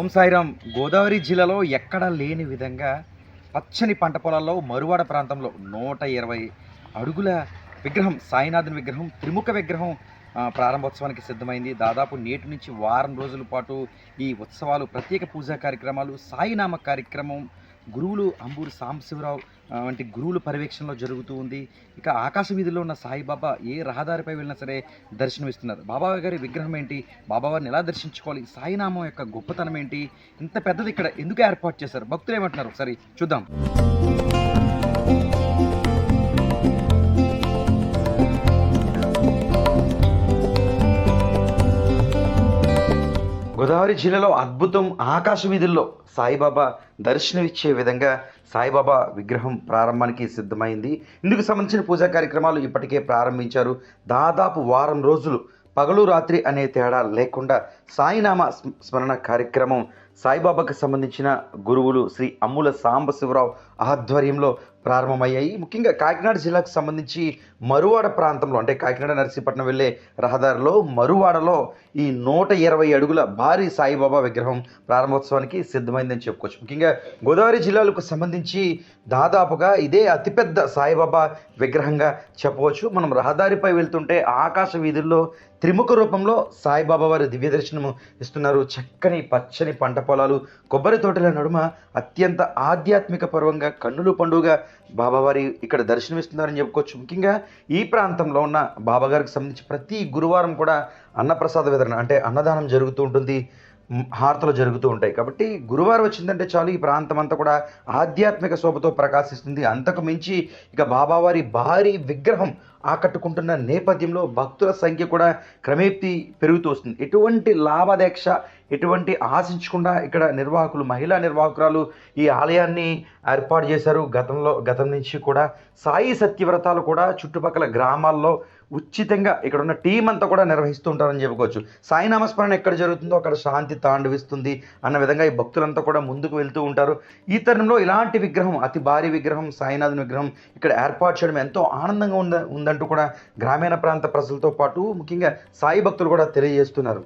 ఓం సాయిరామ్. గోదావరి జిల్లాలో ఎక్కడా లేని విధంగా పచ్చని పంట పొలాల్లో మరువాడ ప్రాంతంలో 120 అడుగుల విగ్రహం, సాయినాథుని విగ్రహం, త్రిముఖ విగ్రహం ప్రారంభోత్సవానికి సిద్ధమైంది. దాదాపు నేటి నుంచి వారం రోజుల పాటు ఈ ఉత్సవాలు, ప్రత్యేక పూజా కార్యక్రమాలు, సాయినామ కార్యక్రమం గురువులు అంబూరి సాంబశివరావు వంటి గురువుల పర్యవేక్షణలో జరుగుతూ ఉంది. ఇక ఆకాశ వీధిలో ఉన్న సాయిబాబా ఏ రహదారిపై వెళ్ళినా సరే దర్శనమిస్తున్నారు. బాబా గారి విగ్రహం ఏంటి, బాబావారిని ఎలా దర్శించుకోవాలి, సాయినామం యొక్క గొప్పతనం ఏంటి, ఇంత పెద్దది ఇక్కడ ఎందుకు ఏర్పాటు చేశారు, భక్తులు ఏమంటున్నారు ఒకసారి చూద్దాం. గోదావరి జిల్లాలో అద్భుతం. ఆకాశ వీధుల్లో సాయిబాబా దర్శనమిచ్చే విధంగా సాయిబాబా విగ్రహం ప్రారంభానికి సిద్ధమైంది. ఇందుకు సంబంధించిన పూజా కార్యక్రమాలు ఇప్పటికే ప్రారంభించారు. దాదాపు వారం రోజులు పగలు రాత్రి అనే తేడా లేకుండా సాయినామ స్మరణ కార్యక్రమం సాయిబాబాకు సంబంధించిన గురువులు శ్రీ అమ్ముల సాంబశివరావు ఆధ్వర్యంలో ప్రారంభమయ్యాయి. ముఖ్యంగా కాకినాడ జిల్లాకు సంబంధించి మరువాడ ప్రాంతంలో, అంటే కాకినాడ నర్సీపట్నం వెళ్ళే రహదారిలో మరువాడలో ఈ 120 అడుగుల భారీ సాయిబాబా విగ్రహం ప్రారంభోత్సవానికి సిద్ధమైందని చెప్పుకోవచ్చు. ముఖ్యంగా గోదావరి జిల్లాలకు సంబంధించి దాదాపుగా ఇదే అతిపెద్ద సాయిబాబా విగ్రహంగా చెప్పవచ్చు. మనం రహదారిపై వెళ్తుంటే ఆకాశ వీధుల్లో త్రిముఖ రూపంలో సాయిబాబా వారి దివ్య దర్శనము ఇస్తున్నారు. చక్కని పచ్చని పంట పొలాలు, కొబ్బరి తోటల నడుమ అత్యంత ఆధ్యాత్మిక పర్వంగా కన్నులు పండుగ బాబావారి ఇక్కడ దర్శనమిస్తున్నారని చెప్పుకోవచ్చు. ముఖ్యంగా ఈ ప్రాంతంలో ఉన్న బాబాగారికి సంబంధించి ప్రతి గురువారం కూడా అన్నప్రసాద వితరణ, అంటే అన్నదానం జరుగుతూ ఉంటుంది, హారతలు జరుగుతూ ఉంటాయి. కాబట్టి గురువారం వచ్చిందంటే చాలు ఈ ప్రాంతం అంతా కూడా ఆధ్యాత్మిక శోభతో ప్రకాశిస్తుంది. అంతకు మించి ఇక బాబావారి భారీ విగ్రహం ఆకట్టుకుంటున్న నేపథ్యంలో భక్తుల సంఖ్య కూడా క్రమేపీ పెరుగుతూ వస్తుంది. ఎటువంటి లాభాపేక్ష, ఎటువంటి ఆశించకుండా ఇక్కడ నిర్వాహకులు, మహిళా నిర్వాహకురాలు ఈ ఆలయాన్ని ఏర్పాటు చేశారు. గతం నుంచి కూడా సాయి సత్యవ్రతాలు కూడా చుట్టుపక్కల గ్రామాల్లో ఉచితంగా ఇక్కడ ఉన్న టీం అంతా కూడా నిర్వహిస్తూ ఉంటారని చెప్పుకోవచ్చు. సాయి నామస్మరణ ఎక్కడ జరుగుతుందో అక్కడ శాంతి తాండవిస్తుంది అన్న విధంగా ఈ భక్తులంతా కూడా ముందుకు వెళ్తూ ఉంటారు. ఈ తరుణంలో ఇలాంటి విగ్రహం, అతి భారీ విగ్రహం, సాయినాథుని విగ్రహం ఇక్కడ ఏర్పాటు చేయడం ఎంతో ఆనందంగా ఉందంటూ కూడా గ్రామీణ ప్రాంత ప్రజలతో పాటు ముఖ్యంగా సాయి భక్తులు కూడా తెలియజేస్తున్నారు.